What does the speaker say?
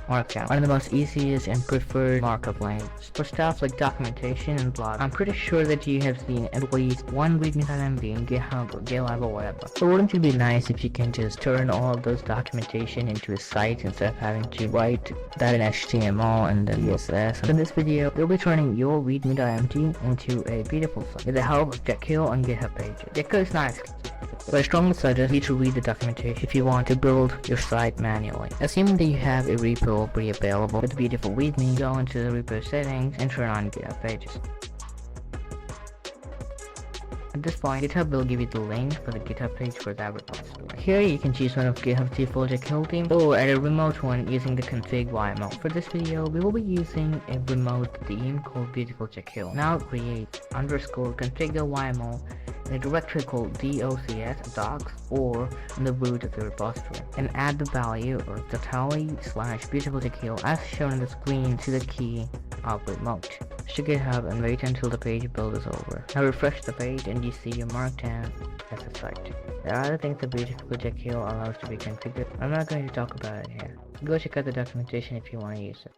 Markdown, one of the most easiest and preferred markup languages for stuff like documentation and blog. I'm pretty sure that you have seen at least one README.md in GitHub or GitLab or whatever. So wouldn't it be nice if you can just turn all of those documentation into a site instead of having to write that in HTML and then CSS? So in this video, we'll be turning your README.md into a beautiful site with the help of Jekyll on GitHub pages. Jekyll is nice, but I strongly suggest you to read the documentation if you want to build your site manually. Assuming that you have a repo already available with beautiful README, go into the repo settings and turn on GitHub pages. At this point, GitHub will give you the link for the GitHub page for that repository. Here you can choose one of GitHub's default Jekyll themes or add a remote one using the config YML. For this video, we will be using a remote theme called Beautiful Jekyll. Now create _configure YML in a directory called docs or in the root of the repository, and add the value or totality/beautiful Jekyll as shown on the screen to the key of remote. To GitHub and wait until the page build is over. Now refresh the page and you see your Markdown as a site. There are other things that Beautiful Jekyll allows to be configured. I'm not going to talk about it here. Go check out the documentation if you want to use it.